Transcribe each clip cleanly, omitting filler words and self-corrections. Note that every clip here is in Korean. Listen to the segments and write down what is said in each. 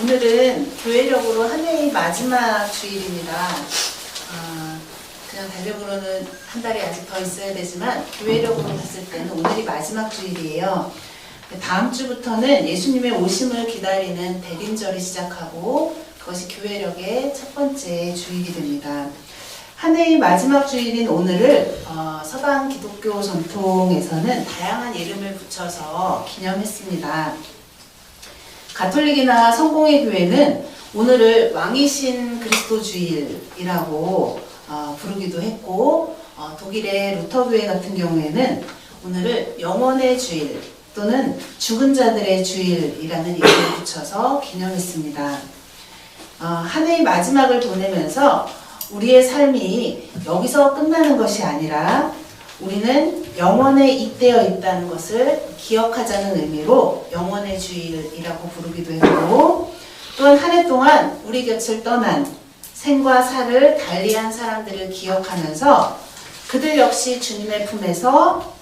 오늘은 교회력으로 한 해의 마지막 주일입니다. 그냥 달력으로는 한 달이 아직 더 있어야 되지만 교회력으로 봤을 때는 오늘이 마지막 주일이에요. 다음 주부터는 예수님의 오심을 기다리는 대림절이 시작하고 그것이 교회력의 첫 번째 주일이 됩니다. 한 해의 마지막 주일인 오늘을 서방 기독교 전통에서는 다양한 이름을 붙여서 기념했습니다. 가톨릭이나 성공회 교회는 오늘을 왕이신 그리스도 주일이라고 부르기도 했고, 독일의 루터 교회 같은 경우에는 오늘을 영원의 주일 또는 죽은 자들의 주일이라는 이름을 붙여서 기념했습니다. 한 해의 마지막을 보내면서 우리의 삶이 여기서 끝나는 것이 아니라 우리는 영원에 잇대어 있다는 것을 기억하자는 의미로 영원의 주일이라고 부르기도 했고, 또한 한 해 동안 우리 곁을 떠난 생과 사를 달리한 사람들을 기억하면서 그들 역시 주님의 품에서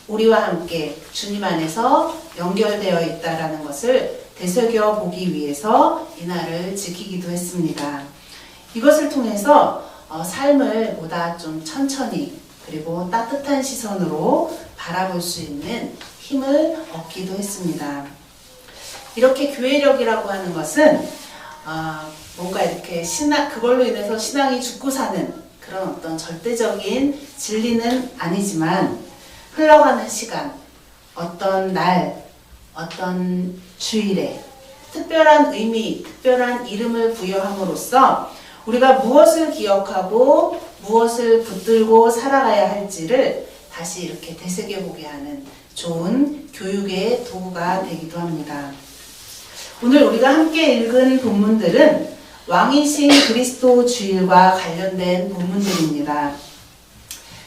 우리와 함께 주님 안에서 연결되어 있다는 것을 되새겨 보기 위해서 이날을 지키기도 했습니다. 이것을 통해서 삶을 보다 좀 천천히 그리고 따뜻한 시선으로 바라볼 수 있는 힘을 얻기도 했습니다. 이렇게 교회력이라고 하는 것은 뭔가 이렇게 그걸로 인해서 신앙이 죽고 사는 그런 어떤 절대적인 진리는 아니지만 흘러가는 시간, 어떤 날, 어떤 주일에 특별한 의미, 특별한 이름을 부여함으로써 우리가 무엇을 기억하고 무엇을 붙들고 살아가야 할지를 다시 이렇게 되새겨보게 하는 좋은 교육의 도구가 되기도 합니다. 오늘 우리가 함께 읽은 본문들은 왕이신 그리스도 주일과 관련된 본문들입니다.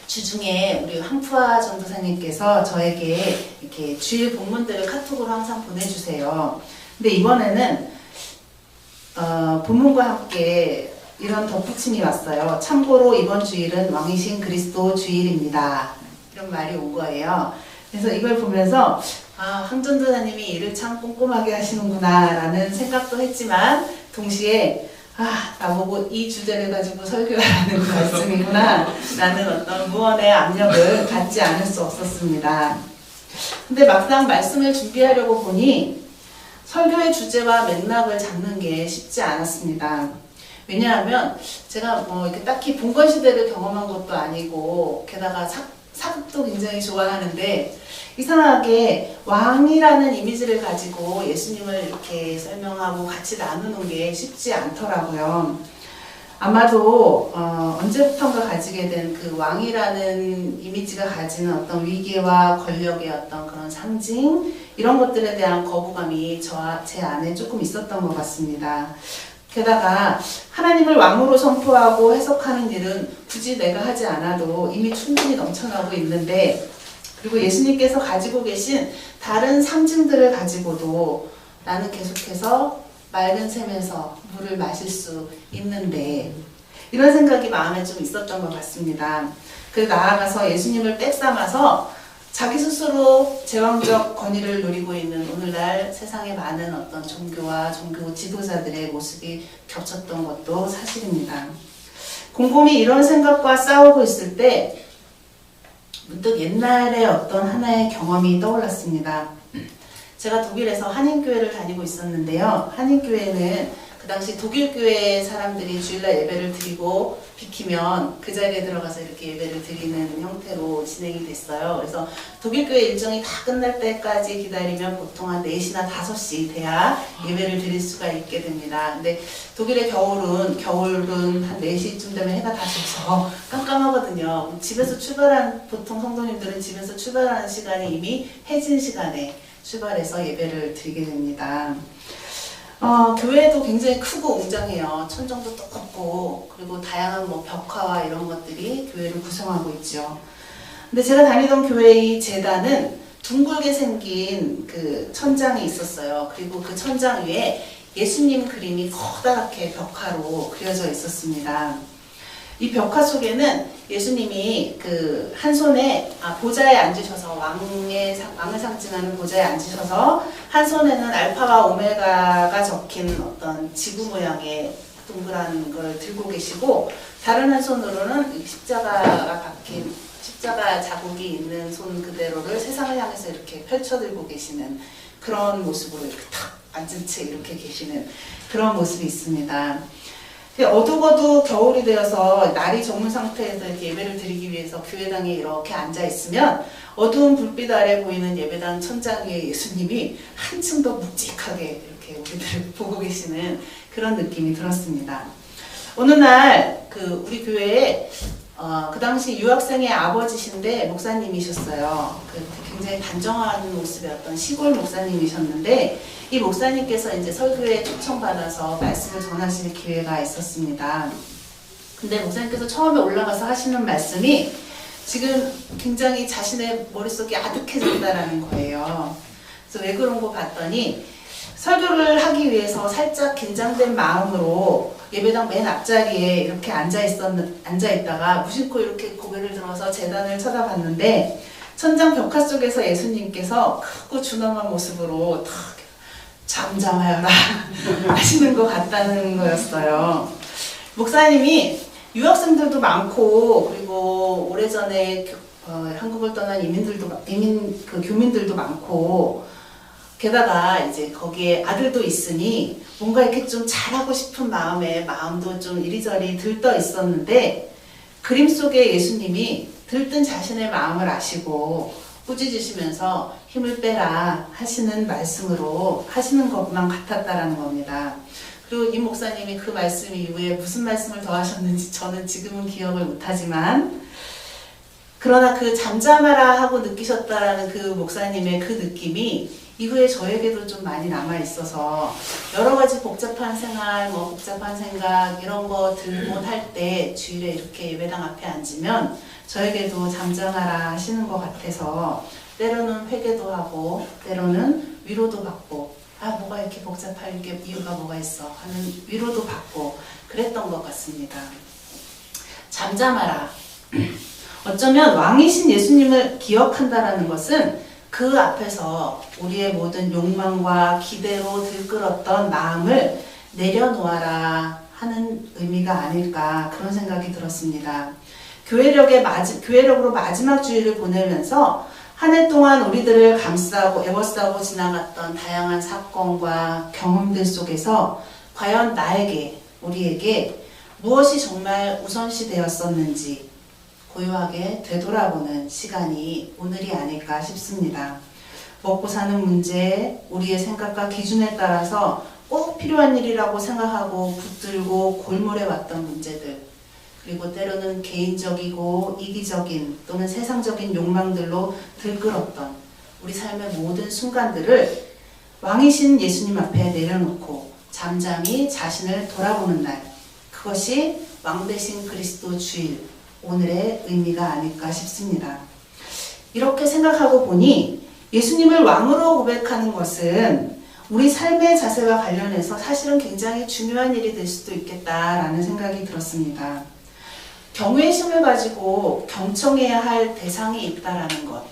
주중에 우리 황푸아 전도사님께서 저에게 이렇게 주일 본문들을 카톡으로 항상 보내주세요. 근데 이번에는 본문과 함께 이런 덧붙임이 왔어요. 참고로 이번 주일은 왕이신 그리스도 주일입니다. 이런 말이 온 거예요. 그래서 이걸 보면서 황 전도사님이 일을 참 꼼꼼하게 하시는구나 라는 생각도 했지만 동시에 나보고 이 주제를 가지고 설교하라는 말씀이구나 라는 어떤 무언의 압력을 갖지 않을 수 없었습니다. 근데 막상 말씀을 준비하려고 보니 설교의 주제와 맥락을 잡는 게 쉽지 않았습니다. 왜냐하면 제가 이렇게 딱히 봉건시대를 경험한 것도 아니고 게다가 사극도 굉장히 좋아하는데 이상하게 왕이라는 이미지를 가지고 예수님을 이렇게 설명하고 같이 나누는 게 쉽지 않더라고요. 아마도 언제부턴가 가지게 된 그 왕이라는 이미지가 가지는 어떤 위계와 권력의 어떤 그런 상징 이런 것들에 대한 거부감이 제 안에 조금 있었던 것 같습니다. 게다가 하나님을 왕으로 선포하고 해석하는 일은 굳이 내가 하지 않아도 이미 충분히 넘쳐나고 있는데, 그리고 예수님께서 가지고 계신 다른 상징들을 가지고도 나는 계속해서 맑은 샘에서 물을 마실 수 있는데, 이런 생각이 마음에 좀 있었던 것 같습니다. 그래서 나아가서 예수님을 뺏삼아서 자기 스스로 제왕적 권위를 누리고 있는 오늘날 세상에 많은 어떤 종교와 종교 지도자들의 모습이 겹쳤던 것도 사실입니다. 곰곰이 이런 생각과 싸우고 있을 때 문득 옛날의 어떤 하나의 경험이 떠올랐습니다. 제가 독일에서 한인교회를 다니고 있었는데요. 한인교회는 그 당시 독일교회 사람들이 주일날 예배를 드리고 비키면 그 자리에 들어가서 이렇게 예배를 드리는 형태로 진행이 됐어요. 그래서 독일교회 일정이 다 끝날 때까지 기다리면 보통 한 4시나 5시 돼야 예배를 드릴 수가 있게 됩니다. 근데 독일의 겨울은 한 4시쯤 되면 해가 다 져서 깜깜하거든요. 보통 성도님들은 집에서 출발하는 시간이 이미 해진 시간에 출발해서 예배를 드리게 됩니다. 교회도 굉장히 크고 웅장해요. 천정도 똑같고 그리고 다양한 벽화와 이런 것들이 교회를 구성하고 있죠. 근데 제가 다니던 교회의 제단은 둥글게 생긴 그 천장이 있었어요. 그리고 그 천장 위에 예수님 그림이 커다랗게 벽화로 그려져 있었습니다. 이 벽화 속에는 예수님이 그 한 손에 보좌에 앉으셔서 왕을 상징하는 보좌에 앉으셔서 한 손에는 알파와 오메가가 적힌 어떤 지구 모양의 동그란 걸 들고 계시고 다른 한 손으로는 십자가가 박힌 십자가 자국이 있는 손 그대로를 세상을 향해서 이렇게 펼쳐 들고 계시는 그런 모습으로 이렇게 탁 앉은 채 이렇게 계시는 그런 모습이 있습니다. 어둑어둑 겨울이 되어서 날이 저문 상태에서 이렇게 예배를 드리기 위해서 교회당에 이렇게 앉아 있으면 어두운 불빛 아래 보이는 예배당 천장 위에 예수님이 한층 더 묵직하게 이렇게 우리들을 보고 계시는 그런 느낌이 들었습니다. 어느 날 우리 교회에 그 당시 유학생의 아버지신데 목사님이셨어요. 굉장히 단정한 모습의 어떤 시골 목사님이셨는데 이 목사님께서 이제 설교에 초청받아서 말씀을 전하실 기회가 있었습니다. 근데 목사님께서 처음에 올라가서 하시는 말씀이 지금 굉장히 자신의 머릿속이 아득해졌다라는 거예요. 그래서 왜 그런 거 봤더니 설교를 하기 위해서 살짝 긴장된 마음으로 예배당 맨 앞자리에 이렇게 앉아있다가 무심코 이렇게 고개를 들어서 제단을 쳐다봤는데 천장 벽화 속에서 예수님께서 크고 준엄한 모습으로 탁 잠잠하여라 하시는 것 같다는 거였어요. 목사님이 유학생들도 많고 그리고 오래전에 한국을 떠난 교민들도 많고 게다가 이제 거기에 아들도 있으니 뭔가 이렇게 좀 잘하고 싶은 마음도 좀 이리저리 들떠 있었는데 그림 속에 예수님이 들뜬 자신의 마음을 아시고 꾸짖으시면서 힘을 빼라 하시는 말씀으로 하시는 것만 같았다라는 겁니다. 그리고 이 목사님이 그 말씀 이후에 무슨 말씀을 더 하셨는지 저는 지금은 기억을 못하지만 그러나 그 잠잠하라 하고 느끼셨다라는 그 목사님의 그 느낌이 이후에 저에게도 좀 많이 남아있어서 여러 가지 복잡한 생활, 복잡한 생각 이런 거 들곤 할 때 주일에 이렇게 예배당 앞에 앉으면 저에게도 잠잠하라 하시는 것 같아서 때로는 회개도 하고 때로는 위로도 받고 뭐가 이렇게 복잡할 이유가 뭐가 있어 하는 위로도 받고 그랬던 것 같습니다. 잠잠하라. 어쩌면 왕이신 예수님을 기억한다라는 것은 그 앞에서 우리의 모든 욕망과 기대로 들끓었던 마음을 내려놓아라 하는 의미가 아닐까 그런 생각이 들었습니다. 교회력으로 마지막 주일을 보내면서 한 해 동안 우리들을 감싸고 에워싸고 지나갔던 다양한 사건과 경험들 속에서 과연 우리에게 무엇이 정말 우선시 되었었는지 고요하게 되돌아보는 시간이 오늘이 아닐까 싶습니다. 먹고 사는 문제, 우리의 생각과 기준에 따라서 꼭 필요한 일이라고 생각하고 붙들고 골몰해왔던 문제들, 그리고 때로는 개인적이고 이기적인 또는 세상적인 욕망들로 들끓었던 우리 삶의 모든 순간들을 왕이신 예수님 앞에 내려놓고 잠잠히 자신을 돌아보는 날, 그것이 왕 대신 그리스도 주일, 오늘의 의미가 아닐까 싶습니다. 이렇게 생각하고 보니 예수님을 왕으로 고백하는 것은 우리 삶의 자세와 관련해서 사실은 굉장히 중요한 일이 될 수도 있겠다라는 생각이 들었습니다. 경외심을 가지고 경청해야 할 대상이 있다라는 것.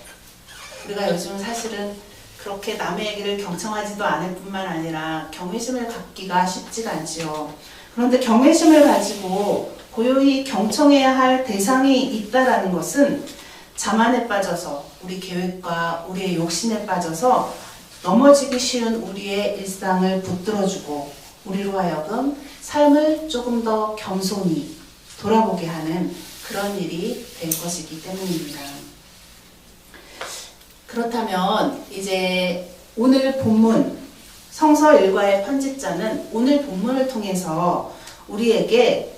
우리가 요즘 사실은 그렇게 남의 얘기를 경청하지도 않을 뿐만 아니라 경외심을 갖기가 쉽지가 않지요. 그런데 경외심을 가지고 고요히 경청해야 할 대상이 있다라는 것은 자만에 빠져서 우리 계획과 우리의 욕심에 빠져서 넘어지기 쉬운 우리의 일상을 붙들어주고 우리로 하여금 삶을 조금 더 겸손히 돌아보게 하는 그런 일이 될 것이기 때문입니다. 그렇다면 이제 오늘 본문 성서 일과의 편집자는 오늘 본문을 통해서 우리에게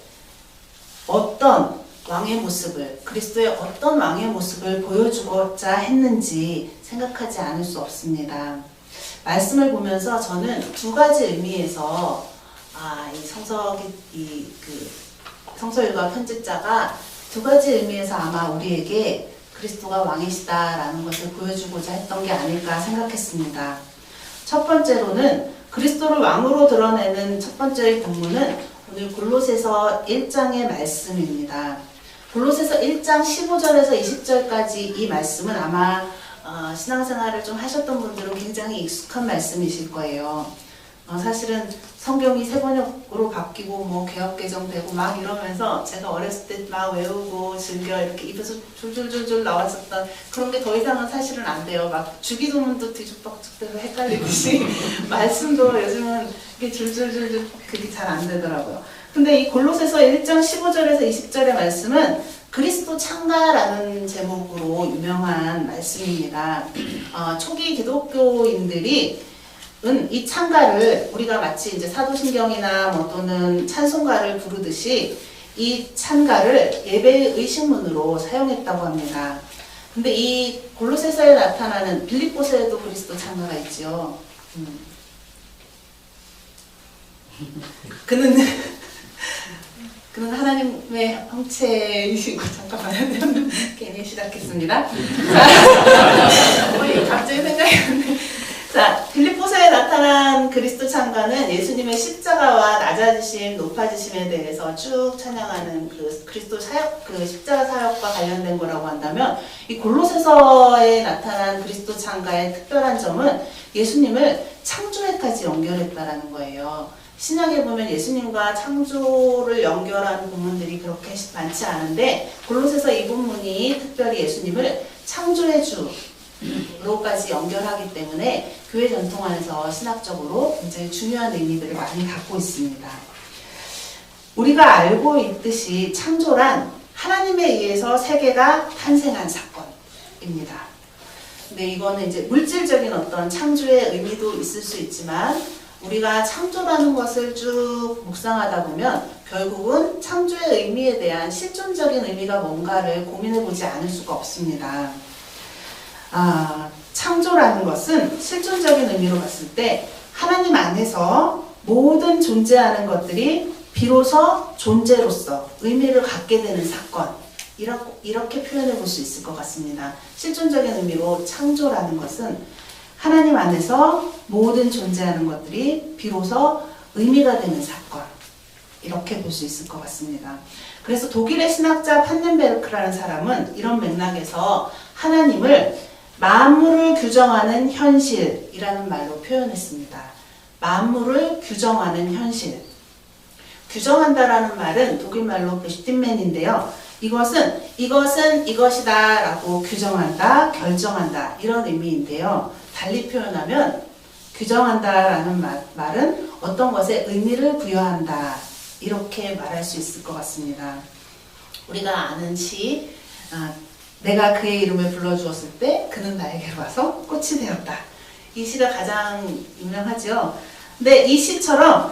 어떤 왕의 모습을, 그리스도의 어떤 왕의 모습을 보여주고자 했는지 생각하지 않을 수 없습니다. 말씀을 보면서 저는 두 가지 의미에서 이 성서일과 편집자가 두 가지 의미에서 아마 우리에게 그리스도가 왕이시다라는 것을 보여주고자 했던 게 아닐까 생각했습니다. 첫 번째로는 그리스도를 왕으로 드러내는 첫 번째의 본문은 오늘 골로새서 1장의 말씀입니다. 골로새서 1장 15절에서 20절까지 이 말씀은 아마 신앙생활을 좀 하셨던 분들은 굉장히 익숙한 말씀이실 거예요. 사실은 성경이 세번역으로 바뀌고 뭐 개역개정되고 막 이러면서 제가 어렸을 때 막 외우고 즐겨 이렇게 입에서 줄줄줄줄 나왔었던 그런 게 더 이상은 사실은 안 돼요. 막 주기도문도 뒤죽박죽대로 헷갈리듯이 말씀도 요즘은 이게 줄줄줄줄 그게 잘 안 되더라고요. 근데 이 골로새서 1장 15절에서 20절의 말씀은 그리스도 창가라는 제목으로 유명한 말씀입니다. 초기 기독교인들이 이 창가를 우리가 마치 이제 사도신경이나 뭐 또는 찬송가를 부르듯이 이 창가를 예배의 의식문으로 사용했다고 합니다. 근데 이 골로새서에 나타나는 빌립보서에도 그리스도 창가가 있죠. 그는 하나님의 형체이시고 잠깐만요. 괜히 시작했습니다. 우리 갑자기 생각이 났네. 자, 빌립보서에 나타난 그리스도 창가는 예수님의 십자가와 낮아지심, 높아지심에 대해서 쭉 찬양하는 그 그리스도 사역, 그 십자가 사역과 관련된 거라고 한다면, 이 골로새서에 나타난 그리스도 창가의 특별한 점은 예수님을 창조에까지 연결했다라는 거예요. 신약에 보면 예수님과 창조를 연결하는 본문들이 그렇게 많지 않은데, 골로새서 이 본문이 특별히 예수님을 창조의 주로까지 연결하기 때문에 교회 전통 안에서 신학적으로 굉장히 중요한 의미들을 많이 갖고 있습니다. 우리가 알고 있듯이 창조란 하나님에 의해서 세계가 탄생한 사건입니다. 근데 이거는 이제 물질적인 어떤 창조의 의미도 있을 수 있지만, 우리가 창조라는 것을 쭉 묵상하다 보면 결국은 창조의 의미에 대한 실존적인 의미가 뭔가를 고민해보지 않을 수가 없습니다. 창조라는 것은 실존적인 의미로 봤을 때 하나님 안에서 모든 존재하는 것들이 비로소 존재로서 의미를 갖게 되는 사건, 이렇게 표현해 볼 수 있을 것 같습니다. 실존적인 의미로 창조라는 것은 하나님 안에서 모든 존재하는 것들이 비로소 의미가 되는 사건, 이렇게 볼 수 있을 것 같습니다. 그래서 독일의 신학자 판넨베르크라는 사람은 이런 맥락에서 하나님을 만물을 규정하는 현실이라는 말로 표현했습니다. 만물을 규정하는 현실. 규정한다라는 말은 독일말로 bestimmen인데요. 이것은 이것이다 라고 규정한다, 결정한다, 이런 의미인데요. 달리 표현하면 규정한다라는 말은 어떤 것에 의미를 부여한다, 이렇게 말할 수 있을 것 같습니다. 우리가 아는 시, 내가 그의 이름을 불러주었을 때 그는 나에게로 와서 꽃이 되었다. 이 시가 가장 유명하죠. 근데 이 시처럼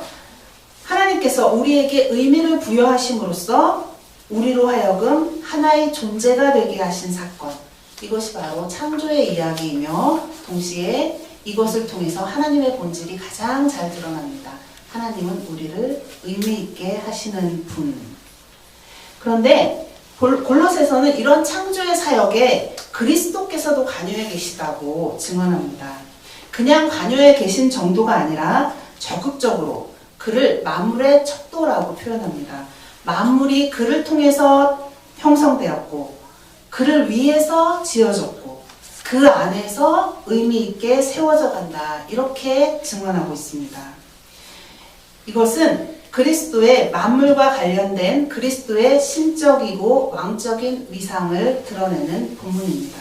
하나님께서 우리에게 의미를 부여하심으로써 우리로 하여금 하나의 존재가 되게 하신 사건, 이것이 바로 창조의 이야기이며 동시에 이것을 통해서 하나님의 본질이 가장 잘 드러납니다. 하나님은 우리를 의미 있게 하시는 분. 그런데 골로새서는 이런 창조의 사역에 그리스도께서도 관여해 계시다고 증언합니다. 그냥 관여해 계신 정도가 아니라 적극적으로 그를 만물의 척도라고 표현합니다. 만물이 그를 통해서 형성되었고 그를 위해서 지어졌고 그 안에서 의미 있게 세워져 간다, 이렇게 증언하고 있습니다. 이것은 그리스도의 만물과 관련된 그리스도의 신적이고 왕적인 위상을 드러내는 본문입니다.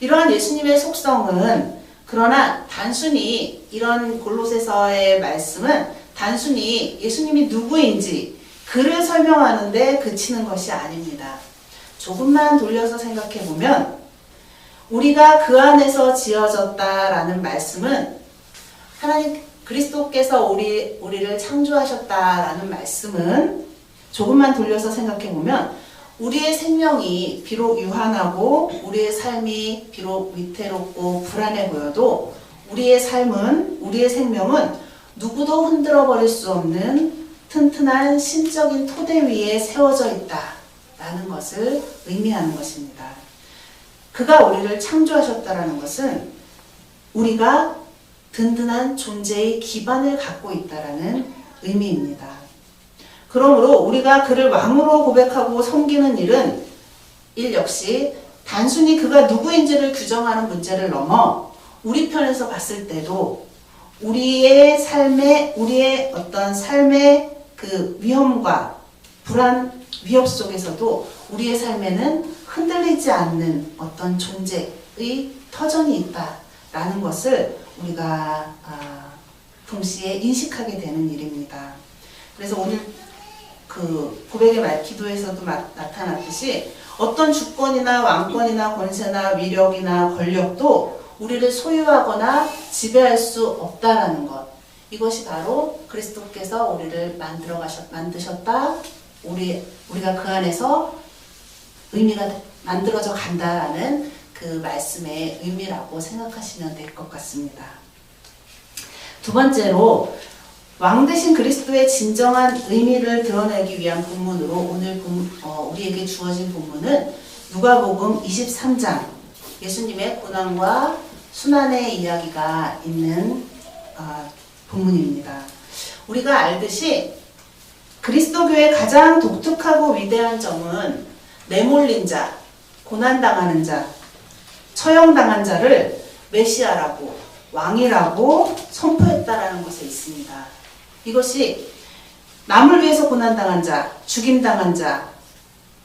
이러한 예수님의 속성은, 그러나 단순히 이런 골로새서의 말씀은 단순히 예수님이 누구인지 그를 설명하는데 그치는 것이 아닙니다. 조금만 돌려서 생각해 보면 우리가 그 안에서 지어졌다라는 말씀은 하나님 그리스도께서 우리를 창조하셨다라는 말씀은, 조금만 돌려서 생각해 보면 우리의 생명이 비록 유한하고 우리의 삶이 비록 위태롭고 불안해 보여도 우리의 삶은, 우리의 생명은 누구도 흔들어 버릴 수 없는 튼튼한 신적인 토대 위에 세워져 있다라는 것을 의미하는 것입니다. 그가 우리를 창조하셨다라는 것은 우리가 든든한 존재의 기반을 갖고 있다라는 의미입니다. 그러므로 우리가 그를 왕으로 고백하고 섬기는 일 역시 단순히 그가 누구인지를 규정하는 문제를 넘어 우리 편에서 봤을 때도 우리의 어떤 삶의 그 위험과 불안, 위협 속에서도 우리의 삶에는 흔들리지 않는 어떤 존재의 터전이 있다라는 것을 우리가 동시에 인식하게 되는 일입니다. 그래서 오늘 그 고백의 말 기도에서도 나타났듯이 어떤 주권이나 왕권이나 권세나 위력이나 권력도 우리를 소유하거나 지배할 수 없다라는 것. 이것이 바로 그리스도께서 우리를 만드셨다. 우리가 그 안에서 의미가 만들어져 간다라는 그 말씀의 의미라고 생각하시면 될 것 같습니다. 두 번째로 왕 대신 그리스도의 진정한 의미를 드러내기 위한 본문으로 오늘 우리에게 주어진 본문은 누가복음 23장 예수님의 고난과 순환의 이야기가 있는 본문입니다. 우리가 알듯이 그리스도교의 가장 독특하고 위대한 점은 내몰린 자, 고난당하는 자, 처형당한 자를 메시아라고 왕이라고 선포했다라는 것에 있습니다. 이것이 남을 위해서 고난당한 자, 죽임당한 자,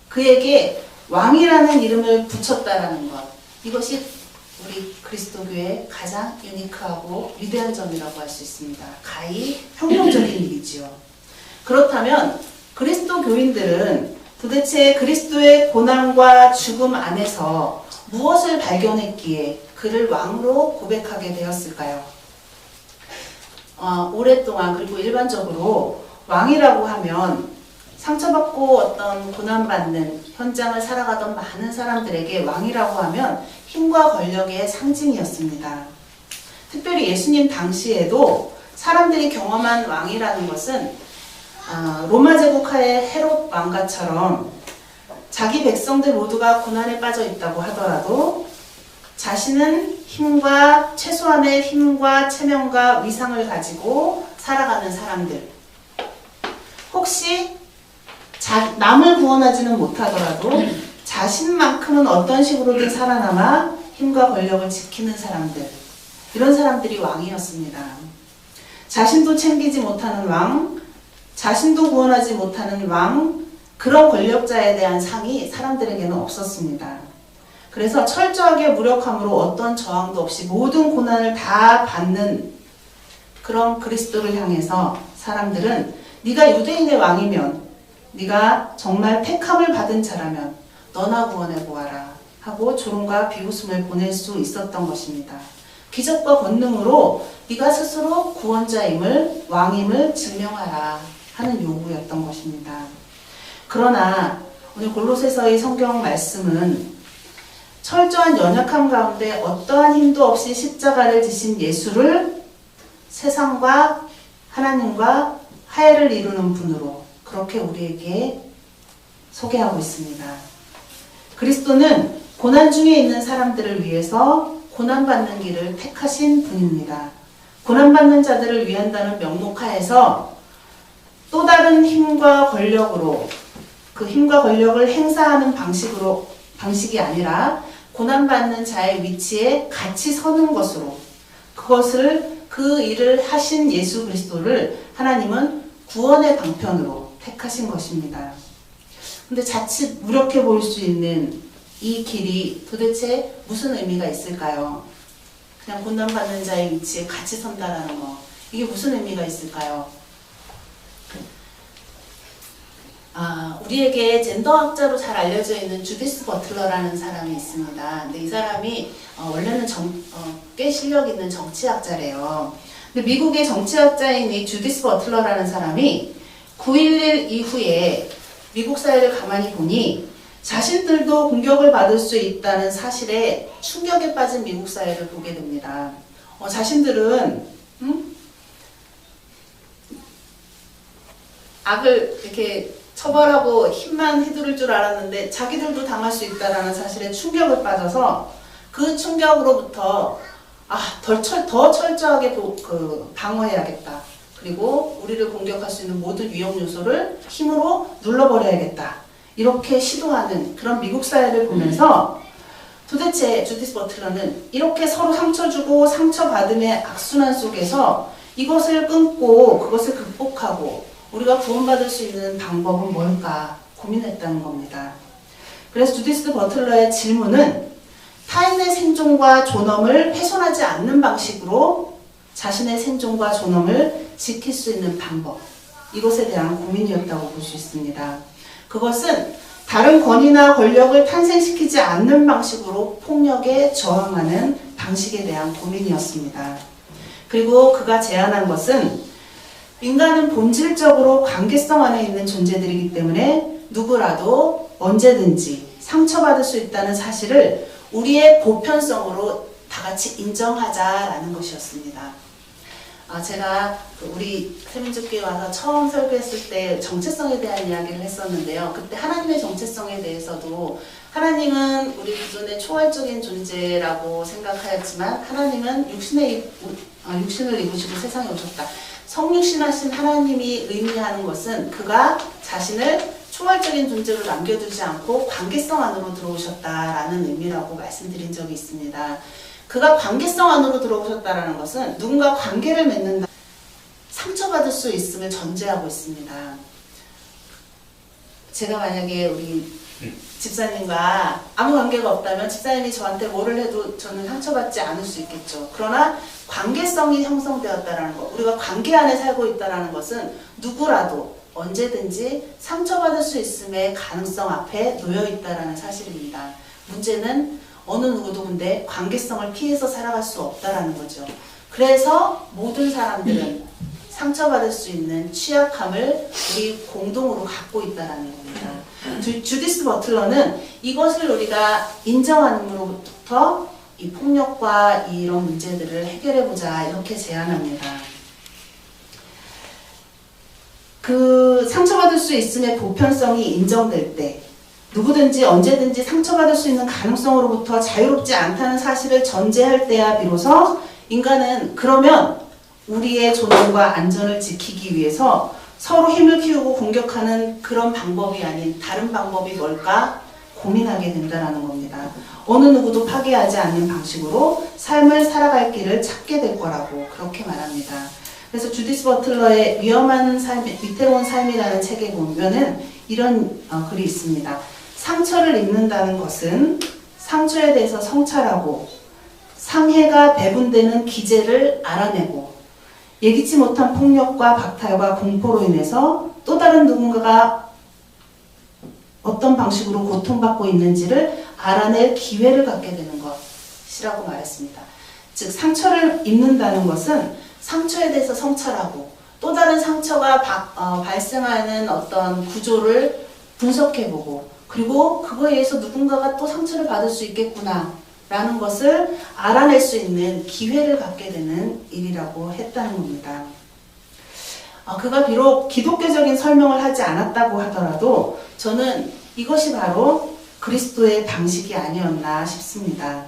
그에게 왕이라는 이름을 붙였다라는 것. 이것이 우리 그리스도교의 가장 유니크하고 위대한 점이라고 할 수 있습니다. 가히 혁명적인 일이지요. 그렇다면 그리스도교인들은 도대체 그리스도의 고난과 죽음 안에서 무엇을 발견했기에 그를 왕으로 고백하게 되었을까요? 오랫동안 그리고 일반적으로 왕이라고 하면 상처받고 어떤 고난받는 현장을 살아가던 많은 사람들에게 왕이라고 하면 힘과 권력의 상징이었습니다. 특별히 예수님 당시에도 사람들이 경험한 왕이라는 것은 로마 제국 하의 헤롯 왕가처럼 자기 백성들 모두가 고난에 빠져 있다고 하더라도 자신은 최소한의 힘과 체면과 위상을 가지고 살아가는 사람들, 혹시 남을 구원하지는 못하더라도 자신만큼은 어떤 식으로든 살아남아 힘과 권력을 지키는 사람들, 이런 사람들이 왕이었습니다. 자신도 챙기지 못하는 왕, 자신도 구원하지 못하는 왕, 그런 권력자에 대한 상이 사람들에게는 없었습니다. 그래서 철저하게 무력함으로 어떤 저항도 없이 모든 고난을 다 받는 그런 그리스도를 향해서 사람들은 네가 유대인의 왕이면, 네가 정말 택함을 받은 자라면 너나 구원해보아라 하고 조롱과 비웃음을 보낼 수 있었던 것입니다. 기적과 권능으로 네가 스스로 구원자임을, 왕임을 증명하라 하는 요구였던 것입니다. 그러나 오늘 골로새서의 성경 말씀은 철저한 연약함 가운데 어떠한 힘도 없이 십자가를 지신 예수를 세상과 하나님과 화해를 이루는 분으로 그렇게 우리에게 소개하고 있습니다. 그리스도는 고난 중에 있는 사람들을 위해서 고난받는 길을 택하신 분입니다. 고난받는 자들을 위한다는 명목하에서 또 다른 힘과 권력으로, 그 힘과 권력을 행사하는 방식이 아니라 고난받는 자의 위치에 같이 서는 것으로, 그 일을 하신 예수 그리스도를 하나님은 구원의 방편으로 택하신 것입니다. 근데 자칫 무력해 보일 수 있는 이 길이 도대체 무슨 의미가 있을까요? 그냥 고난받는 자의 위치에 같이 선다라는 거, 이게 무슨 의미가 있을까요? 우리에게 젠더학자로 잘 알려져 있는 주디스 버틀러라는 사람이 있습니다. 근데 이 사람이 원래는 꽤 실력 있는 정치학자래요. 근데 미국의 정치학자인 이 주디스 버틀러라는 사람이 9.11 이후에 미국 사회를 가만히 보니 자신들도 공격을 받을 수 있다는 사실에 충격에 빠진 미국 사회를 보게 됩니다. 자신들은 악을 이렇게 처벌하고 힘만 휘두를 줄 알았는데 자기들도 당할 수 있다는 사실에 충격을 빠져서 그 충격으로부터 더 철저하게 방어해야겠다. 그리고 우리를 공격할 수 있는 모든 위험 요소를 힘으로 눌러버려야겠다. 이렇게 시도하는 그런 미국 사회를 보면서 도대체 주디스 버틀러는 이렇게 서로 상처 주고 상처받음의 악순환 속에서 이것을 끊고 그것을 극복하고 우리가 구원받을 수 있는 방법은 뭘까 고민했다는 겁니다. 그래서 주디스 버틀러의 질문은 타인의 생존과 존엄을 훼손하지 않는 방식으로 자신의 생존과 존엄을 지킬 수 있는 방법, 이것에 대한 고민이었다고 볼 수 있습니다. 그것은 다른 권위나 권력을 탄생시키지 않는 방식으로 폭력에 저항하는 방식에 대한 고민이었습니다. 그리고 그가 제안한 것은 인간은 본질적으로 관계성 안에 있는 존재들이기 때문에 누구라도 언제든지 상처받을 수 있다는 사실을 우리의 보편성으로 다 같이 인정하자라는 것이었습니다. 제가 우리 세민족교회 와서 처음 설교했을 때 정체성에 대한 이야기를 했었는데요. 그때 하나님의 정체성에 대해서도 하나님은 우리 기존의 초월적인 존재라고 생각하였지만 하나님은 육신을 입으시고 세상에 오셨다. 성육신하신 하나님이 의미하는 것은 그가 자신을 초월적인 존재로 남겨두지 않고 관계성 안으로 들어오셨다라는 의미라고 말씀드린 적이 있습니다. 그가 관계성 안으로 들어오셨다라는 것은 누군가 관계를 맺는다, 상처받을 수 있음을 전제하고 있습니다. 제가 만약에 우리 집사님과 아무 관계가 없다면 집사님이 저한테 뭐를 해도 저는 상처받지 않을 수 있겠죠. 그러나 관계성이 형성되었다라는 것, 우리가 관계 안에 살고 있다라는 것은 누구라도 언제든지 상처받을 수 있음의 가능성 앞에 놓여 있다라는 사실입니다. 문제는 어느 누구도 근데 관계성을 피해서 살아갈 수 없다라는 거죠. 그래서 모든 사람들은 상처받을 수 있는 취약함을 우리 공동으로 갖고 있다라는 겁니다. 주디스 버틀러는 이것을 우리가 인정함으로부터 이 폭력과 이런 문제들을 해결해보자 이렇게 제안합니다. 그 상처받을 수 있음의 보편성이 인정될 때 누구든지 언제든지 상처받을 수 있는 가능성으로부터 자유롭지 않다는 사실을 전제할 때야 비로소 인간은 그러면 우리의 존엄과 안전을 지키기 위해서 서로 힘을 키우고 공격하는 그런 방법이 아닌 다른 방법이 뭘까 고민하게 된다는 겁니다. 어느 누구도 파괴하지 않는 방식으로 삶을 살아갈 길을 찾게 될 거라고 그렇게 말합니다. 그래서 주디스 버틀러의 위험한 삶, 위태로운 삶이라는 책에 보면은 이런 글이 있습니다. 상처를 입는다는 것은 상처에 대해서 성찰하고 상해가 배분되는 기제를 알아내고 예기치 못한 폭력과 박탈과 공포로 인해서 또 다른 누군가가 어떤 방식으로 고통받고 있는지를 알아낼 기회를 갖게 되는 것이라고 말했습니다. 즉 상처를 입는다는 것은 상처에 대해서 성찰하고 또 다른 상처가 발생하는 어떤 구조를 분석해보고 그리고 그거에 의해서 누군가가 또 상처를 받을 수 있겠구나 라는 것을 알아낼 수 있는 기회를 갖게 되는 일이라고 했다는 겁니다. 그가 비록 기독교적인 설명을 하지 않았다고 하더라도 저는 이것이 바로 그리스도의 방식이 아니었나 싶습니다.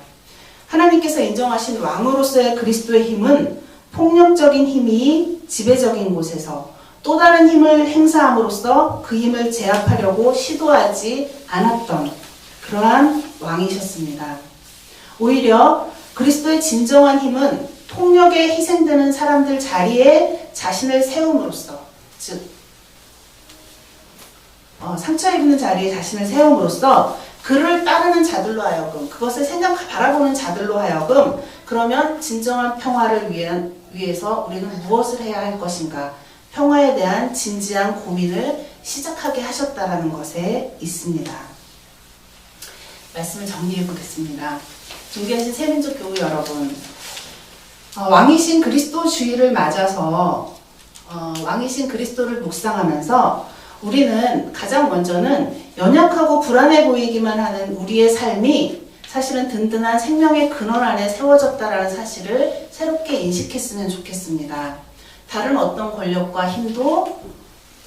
하나님께서 인정하신 왕으로서의 그리스도의 힘은 폭력적인 힘이 지배적인 곳에서 또 다른 힘을 행사함으로써 그 힘을 제압하려고 시도하지 않았던 그러한 왕이셨습니다. 오히려 그리스도의 진정한 힘은 폭력에 희생되는 사람들 자리에 자신을 세움으로써 즉 상처 입는 자리에 자신을 세움으로써 그를 따르는 자들로 하여금 그것을 바라보는 자들로 하여금 그러면 진정한 평화를 위해서 우리는 무엇을 해야 할 것인가 평화에 대한 진지한 고민을 시작하게 하셨다라는 것에 있습니다. 말씀을 정리해 보겠습니다. 존귀하신 세민족 교우 여러분, 왕이신 그리스도 주일을 맞아서 왕이신 그리스도를 묵상하면서 우리는 가장 먼저는 연약하고 불안해 보이기만 하는 우리의 삶이 사실은 든든한 생명의 근원 안에 세워졌다는 사실을 새롭게 인식했으면 좋겠습니다. 다른 어떤 권력과 힘도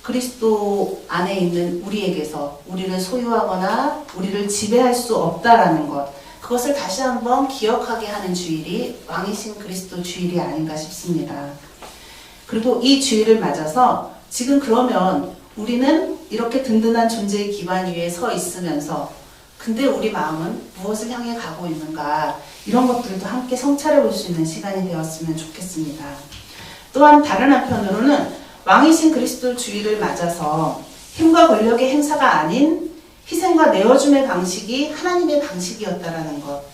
그리스도 안에 있는 우리에게서 우리를 소유하거나 우리를 지배할 수 없다라는 것, 그것을 다시 한번 기억하게 하는 주일이 왕이신 그리스도 주일이 아닌가 싶습니다. 그리고 이 주일을 맞아서 지금 그러면 우리는 이렇게 든든한 존재의 기반 위에 서 있으면서 근데 우리 마음은 무엇을 향해 가고 있는가, 이런 것들도 함께 성찰해 볼 수 있는 시간이 되었으면 좋겠습니다. 또한 다른 한편으로는 왕이신 그리스도 주일을 맞아서 힘과 권력의 행사가 아닌 희생과 내어줌의 방식이 하나님의 방식이었다라는 것,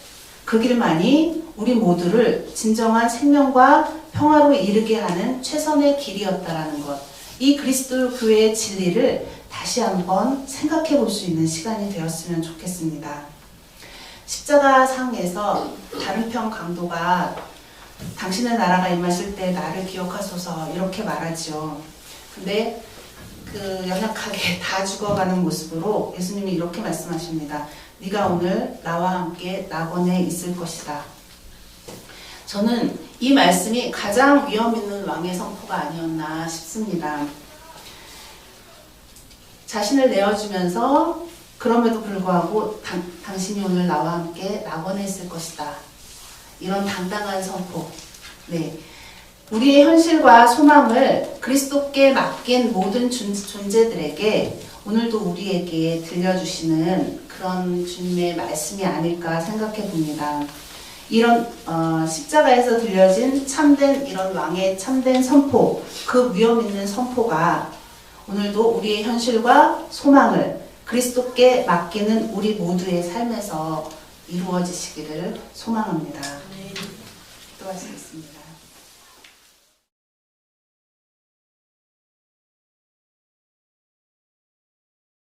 그 길만이 우리 모두를 진정한 생명과 평화로 이르게 하는 최선의 길이었다라는 것, 이 그리스도 교회의 진리를 다시 한번 생각해 볼 수 있는 시간이 되었으면 좋겠습니다. 십자가 상에서 다른 편 강도가 당신의 나라가 임하실 때 나를 기억하소서 이렇게 말하죠. 근데 그 연약하게 다 죽어가는 모습으로 예수님이 이렇게 말씀하십니다. 네가 오늘 나와 함께 낙원에 있을 것이다. 저는 이 말씀이 가장 위험 있는 왕의 선포가 아니었나 싶습니다. 자신을 내어주면서 그럼에도 불구하고 당신이 오늘 나와 함께 낙원에 있을 것이다. 이런 당당한 선포. 네. 우리의 현실과 소망을 그리스도께 맡긴 모든 존재들에게 오늘도 우리에게 들려주시는 그런 주님의 말씀이 아닐까 생각해 봅니다. 이런 십자가에서 들려진 참된 이런 왕의 참된 선포, 그 위험 있는 선포가 오늘도 우리의 현실과 소망을 그리스도께 맡기는 우리 모두의 삶에서 이루어지시기를 소망합니다. 기도하시겠습니다.